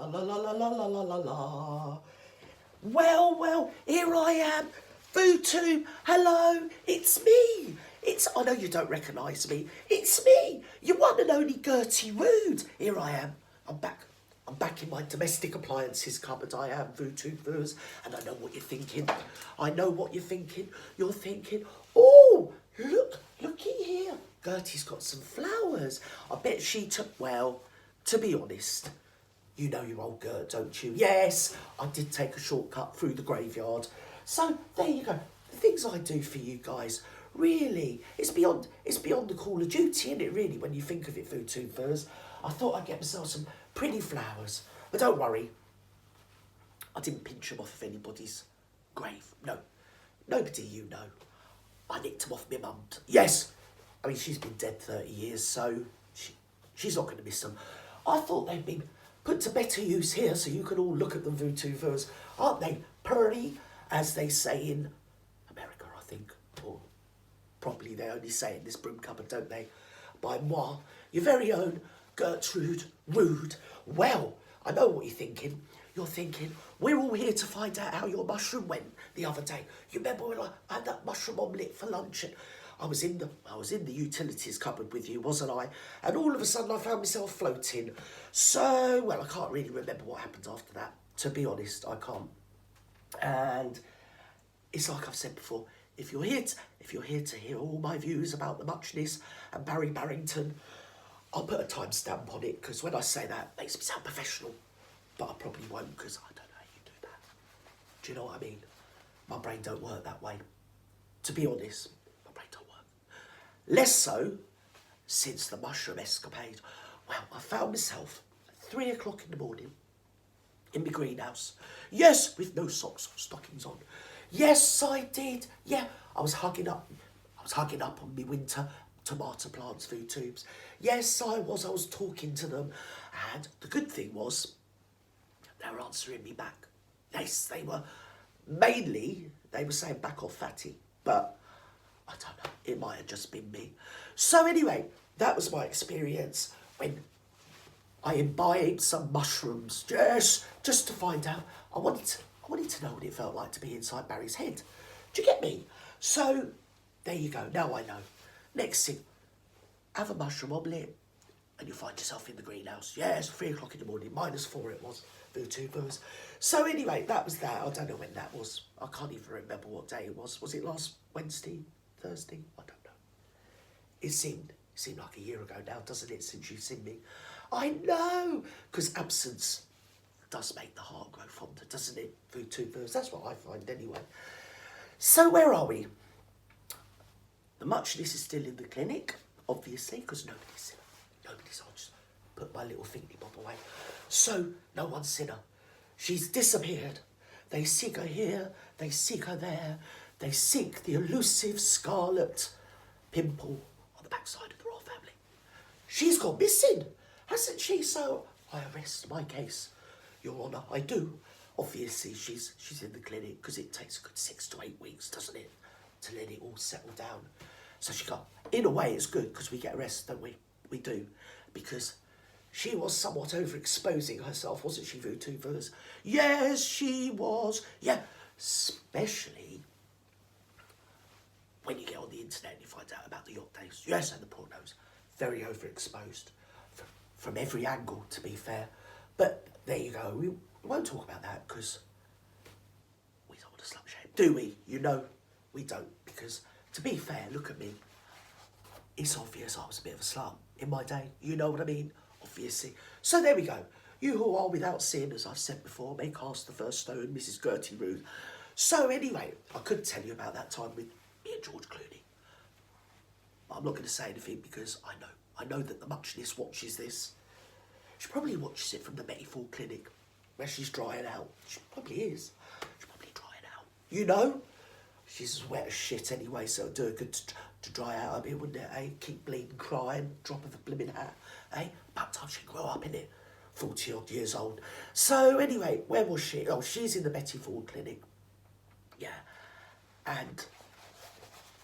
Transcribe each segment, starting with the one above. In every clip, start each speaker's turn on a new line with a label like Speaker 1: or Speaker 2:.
Speaker 1: la la la la la la la la. Well, here I am. Voo Toob, hello, it's me. I know you don't recognise me. It's me, your one and only Gertie Rude. Here I am. I'm back. I'm back in my domestic appliances cupboard. I am Voo Toob Voos, and I know what you're thinking. I know what you're thinking. You're thinking, oh, looky here. Gertie's got some flowers. I bet she took, well, to be honest, you know your old Gert, don't you? Yes, I did take a shortcut through the graveyard. So there you go. The things I do for you guys, really, it's beyond the Call of Duty, isn't it? Really, when you think of it, Voo Toob Voos. I thought I'd get myself some pretty flowers, but don't worry. I didn't pinch them off of anybody's grave. No, nobody you know. I nicked them off my mum. Yes, I mean she's been dead 30 years, so she's not going to miss them. I thought they'd been put to better use here, so you can all look at them, Voo Toob Voos. Aren't they pretty, as they say in America, I think, or probably they only say it in this broom cupboard, don't they? By moi, your very own Gertrude Rude. Well, I know what you're thinking. You're thinking, we're all here to find out how your mushroom went the other day. You remember when I had that mushroom omelette for lunch and I was in the utilities cupboard with you, wasn't I? And all of a sudden I found myself floating. So, well, I can't really remember what happened after that. To be honest, I can't. And it's like I've said before, if you're here to hear all my views about the Muchness and Barry Barrington, I'll put a timestamp on it, because when I say that, it makes me sound professional. But I probably won't, because I don't know how you do that. Do you know what I mean? My brain don't work that way. To be honest, my brain don't work. Less so since the mushroom escapade. Well, I found myself at 3 o'clock in the morning in my greenhouse. Yes, with no socks or stockings on. Yes, I did. Yeah, I was hugging up on my winter tomato plants, Voo Toobs. Yes, I was talking to them, and the good thing was they were answering me back. Yes, they were. Mainly, they were saying back off fatty, but I don't know, it might have just been me. So anyway, that was my experience when I imbibed some mushrooms, just to find out. I wanted to know what it felt like to be inside Barry's head. Do you get me? So there you go. Now I know. Next thing, have a mushroom omelette, and you find yourself in the greenhouse. Yes, 3 o'clock in the morning, -4 it was. Voo Toob Voos. So anyway, that was that. I don't know when that was. I can't even remember what day it was. Was it last Wednesday, Thursday? I don't know. It seemed like a year ago now, doesn't it, since you've seen me? I know, because absence does make the heart grow fonder, doesn't it, Voo Toob Voos? That's what I find anyway. So where are we? The Muchness is still in the clinic, obviously, because nobody's seen her. I'll just put my little thingy bob away. So, no one's seen her. She's disappeared. They seek her here, they seek her there. They seek the elusive scarlet pimple on the backside of the royal family. She's gone missing, hasn't she? So, I arrest my case, Your Honour. I do. Obviously, she's in the clinic, because it takes a good 6 to 8 weeks, doesn't it, to let it all settle down. So she got, in a way it's good, because we get arrested, don't we? We do, because she was somewhat overexposing herself, wasn't she, Voo Toob Voos? Yes, she was. Yeah, especially when you get on the internet and you find out about the yacht days. Yes, and the pornos. Very overexposed from every angle, to be fair. But there you go. We won't talk about that, because we don't want to slut shame, do we? You know, we don't, because to be fair, look at me. It's obvious I was a bit of a slut in my day. You know what I mean? Obviously. So there we go. You who are without sin, as I've said before, may cast the first stone, Mrs. Gertie Rude. So anyway, I could tell you about that time with me and George Clooney. But I'm not going to say anything, because I know that the Muchness watches this. She probably watches it from the Metaphor Clinic, where she's drying out. She probably is. She's probably drying out. You know? She's as wet as shit anyway, so it'd do her good to dry out a bit, wouldn't it, eh? Keep bleeding, crying, drop of the blimmin' hat, eh? About time she grow up, innit? 40-odd years old. So, anyway, where was she? Oh, she's in the Betty Ford Clinic. Yeah. And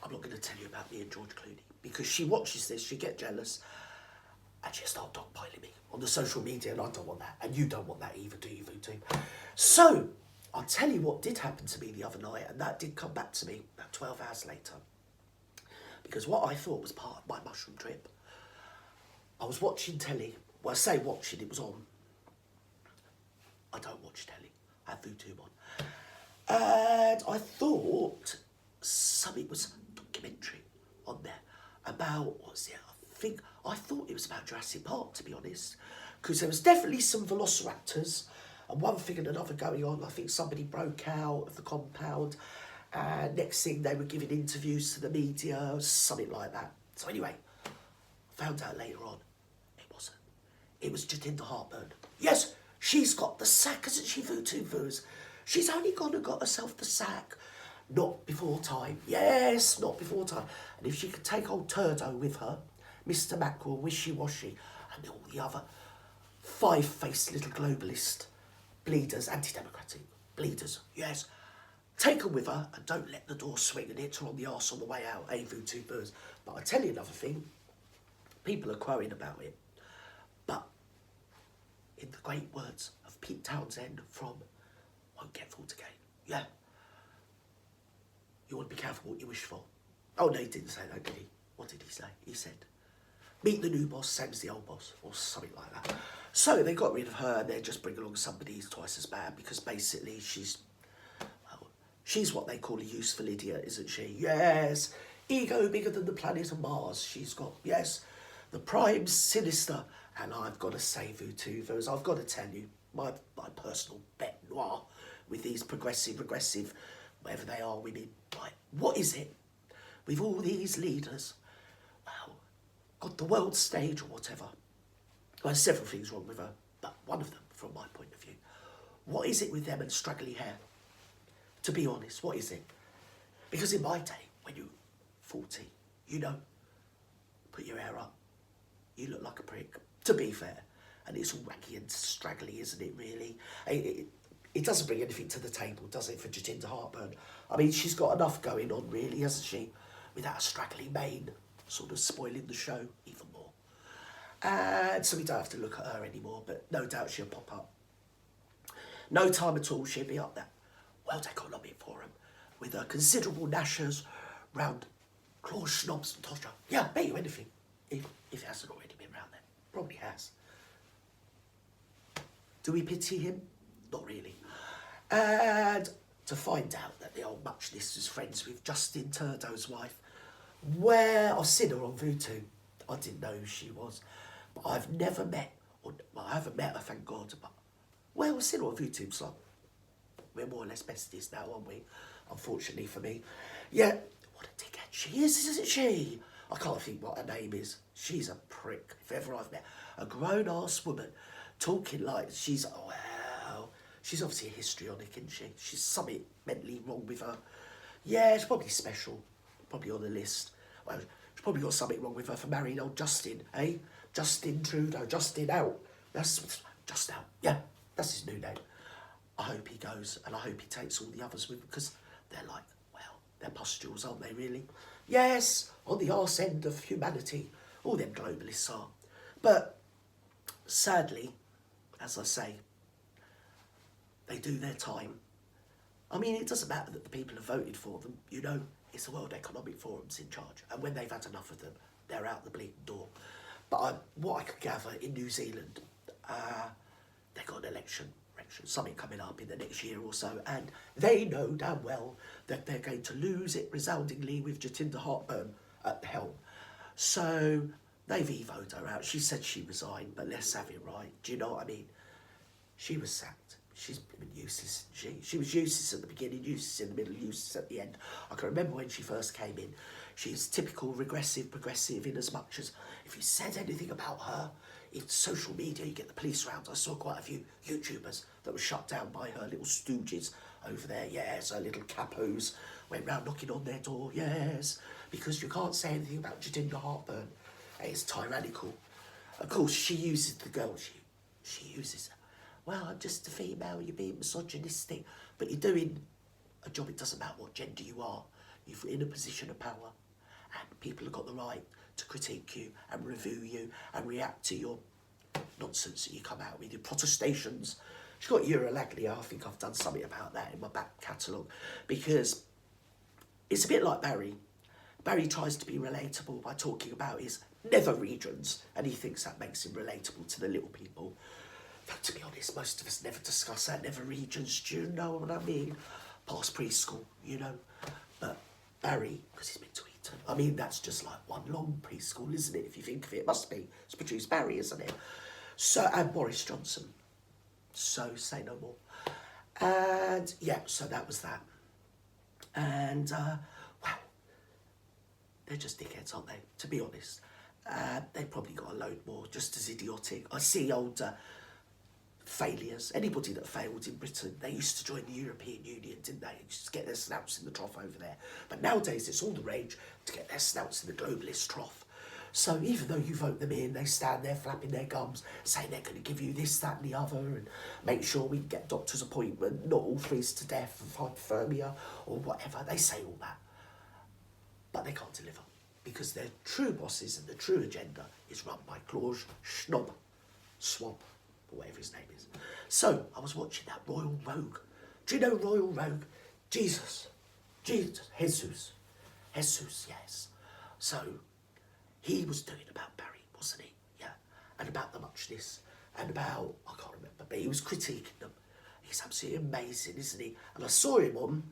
Speaker 1: I'm not going to tell you about me and George Clooney, because she watches this, she'll get jealous. and she'll start dogpiling me on the social media, and I don't want that, and you don't want that either, do you, Voo Toob? So, I'll tell you what did happen to me the other night, and that did come back to me about 12 hours later. Because what I thought was part of my mushroom trip, I was watching telly. Well, I say watching, it was on. I don't watch telly. I have Voo Toob on. And I thought something was a documentary on there about, what was it? I thought it was about Jurassic Park, to be honest. Because there was definitely some velociraptors and one thing and another going on. I think somebody broke out of the compound. And next thing, they were giving interviews to the media, something like that. So anyway, I found out later on, it wasn't. It was Jatinder Heartburn. Yes, she's got the sack, hasn't she, Voo Toob Voos? She's only gone and got herself the sack. Not before time. Yes, not before time. And if she could take old Turdo with her, Mr. Mackerel, Wishy-Washy, and all the other five-faced little globalist bleeders, anti-democratic bleeders, yes, take her with her and don't let the door swing and hit her on the arse on the way out, Voo Toob Voos. But I tell you another thing, people are crowing about it. But in the great words of Pete Townsend from Won't Get Fooled Again, yeah, you want to be careful what you wish for. Oh no, he didn't say that, did he? What did he say? He said, meet the new boss, same as the old boss, or something like that. So they got rid of her and they're just bringing along somebody who's twice as bad because basically she's what they call a useful idiot, isn't she? Yes, ego bigger than the planet of Mars. She's got, yes, the prime sinister. And I've got to say, Voo Toob Voos, I've got to tell you, my personal bête noire with these progressive, regressive, whatever they are, women. Right, what is it with all these leaders? Well, got the world stage or whatever. Well, there's several things wrong with her, but one of them, from my point of view, what is it with them and straggly hair? To be honest, what is it? Because in my day, when you're 40, you know, put your hair up, you look like a prick, to be fair. And it's all wacky and straggly, isn't it, really? It doesn't bring anything to the table, does it, for Jatinder Heartburn? I mean, she's got enough going on, really, hasn't she? Without a straggly mane, sort of spoiling the show even more. And so we don't have to look at her anymore, but no doubt she'll pop up. No time at all, she'll be up there. World Economic Forum with her considerable gnashers round Klaus, Snobs and Tosha. Yeah, bet you anything, if it hasn't already been round there. Probably has. Do we pity him? Not really. And to find out that the old Muchness was friends with Justin Turdo's wife, well, I've seen her on Voo Toob. I didn't know who she was, but I've never met, well, I haven't met her, thank God, but, well, I've seen her on Voo Toob, so we're more or less besties now, aren't we? Unfortunately for me. Yeah, what a dickhead she is, isn't she? I can't think what her name is. She's a prick, if ever I've met a grown-ass woman talking like she's, oh, well, she's obviously a histrionic, isn't she? She's something mentally wrong with her. Yeah, she's probably special, probably on the list. Well, she's probably got something wrong with her for marrying old Justin, eh? Justin Trudeau, Justin out. That's just out. Yeah, that's his new name. I hope he goes, and I hope he takes all the others with him, because they're like, well, they're pustules, aren't they, really? Yes, on the arse end of humanity, all them globalists are. But sadly, as I say, they do their time. I mean, it doesn't matter that the people have voted for them, you know, it's the World Economic Forum's in charge, and when they've had enough of them, they're out the bleeding door. But what I could gather in New Zealand, they've got an election, something coming up in the next year or so, and they know damn well that they're going to lose it resoundingly with Jatinder Heartburn at the helm. So they've EVO'd her out. She said she resigned, but let's have it right. Do you know what I mean? She was sacked. She's been useless, isn't she? She was useless at the beginning, useless in the middle, useless at the end. I can remember when she first came in. She's typical regressive, progressive, in as much as if you said anything about her, in social media, you get the police round. I saw quite a few YouTubers that were shut down by her little stooges over there. Yes, her little capos went round knocking on their door. Yes, because you can't say anything about Jatinder Heartburn. It's tyrannical. Of course, she uses the girl. She uses her. Well, I'm just a female, you're being misogynistic. But you're doing a job, it doesn't matter what gender you are. You're in a position of power. And people have got the right to critique you and review you and react to your nonsense that you come out with, your protestations. She's got Eurolagnia. I think I've done something about that in my back catalogue, because it's a bit like Barry. Barry tries to be relatable by talking about his nether regions, and he thinks that makes him relatable to the little people. Though, to be honest, most of us never discuss our nether regions. Do you know what I mean? Past preschool, you know. But Barry, because he's meant to eat them. I mean, that's just like one long preschool, isn't it? If you think of it, it must be. It's produced Barry, isn't it? So, and Boris Johnson. So, say no more. And, yeah, so that was that. And, wow. They're just dickheads, aren't they? To be honest. They've probably got a load more, just as idiotic. I see old failures. Anybody that failed in Britain, they used to join the European Union, didn't they? Just get their snouts in the trough over there. But nowadays, it's all the rage to get their snouts in the globalist trough. So even though you vote them in, they stand there flapping their gums, saying they're going to give you this, that and the other, and make sure we can get doctor's appointment, not all freeze to death of hypothermia or whatever. They say all that. But they can't deliver, because their true bosses and the true agenda is run by Klaus, Snob, Swab, or whatever his name is. So, I was watching that Royal Rogue. Do you know Royal Rogue? Jesus, Jesus, yes. So, he was doing about Barry, wasn't he? Yeah, and about the Muchness, and about, I can't remember, but he was critiquing them. He's absolutely amazing, isn't he? And I saw him on,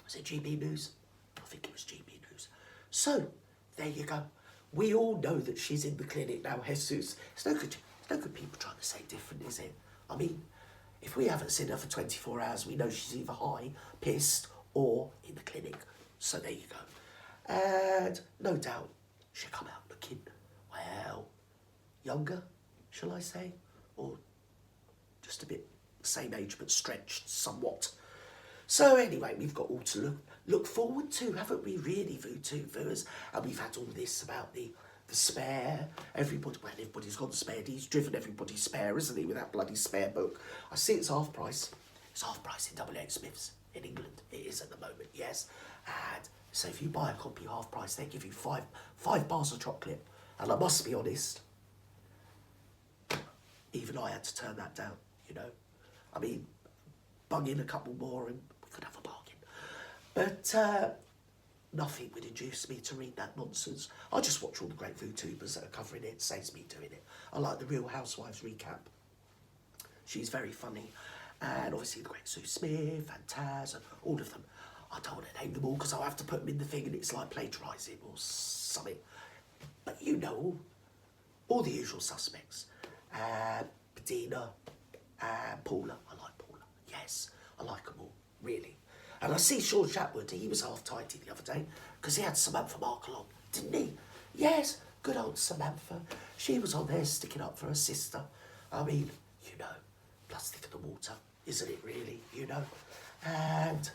Speaker 1: was it GB News? I think it was GB News. So, there you go. We all know that she's in the clinic now, Jesus. It's no good people trying to say different, is it? I mean, if we haven't seen her for 24 hours, we know she's either high, pissed, or in the clinic. So there you go. And no doubt, she'll come out looking, well, younger, shall I say? Or just a bit the same age, but stretched somewhat. So anyway, we've got all to look forward to, haven't we, really, Voo Toob viewers? And we've had all this about the spare. Everybody's gone spared. He's driven everybody's spare, isn't he, with that bloody spare book? I see it's half price. It's half price in WH Smith's in England. It is at the moment, yes. And so if you buy a copy half price, they give you five bars of chocolate. And I must be honest, even I had to turn that down, you know. I mean, bung in a couple more and we could have a bargain. But nothing would induce me to read that nonsense. I just watch all the great VooTubers that are covering it. Saves me doing it. I like the Real Housewives recap. She's very funny. And obviously the great Sue Smith and Taz and all of them. I don't want to name them all because I'll have to put them in the thing and it's like plagiarising or something. But you know, all the usual suspects. Bedina and Paula. I like Paula. Yes, I like them all, really. And I see Sean Chatwood, he was half tidy the other day because he had Samantha Markle on, didn't he? Yes, good old Samantha. She was on there sticking up for her sister. I mean, you know, plastic in the water, isn't it really, you know? And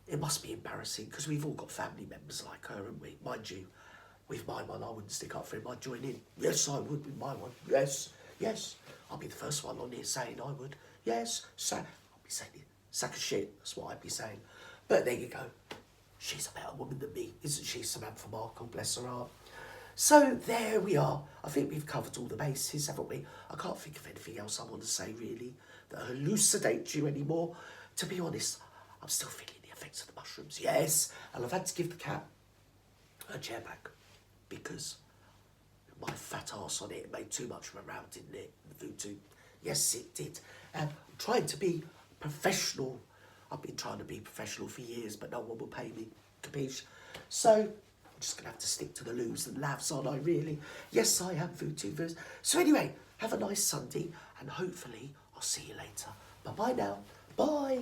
Speaker 1: it must be embarrassing because we've all got family members like her, haven't we? Mind you, with my one, I wouldn't stick up for him. I'd join in. Yes, I would with my one. Yes, yes. I'll be the first one on here saying I would. Yes, I'll be saying it. Sack of shit, that's what I'd be saying. But there you go. She's a better woman than me, isn't she, Samantha Markle, bless her heart. So there we are. I think we've covered all the bases, haven't we? I can't think of anything else I want to say, really, that elucidates you anymore. To be honest, I'm still feeling the effects of the mushrooms, yes. And I've had to give the cat her chair back because my fat arse on it made too much of a row, didn't it, the VooToob? Yes, it did. And I'm trying to be professional. I've been trying to be professional for years, but no one will pay me, capiche? So, I'm just going to have to stick to the loos and laughs, aren't I, really? Yes, I am, VooTubers. So anyway, have a nice Sunday, and hopefully I'll see you later. Bye-bye now. Bye.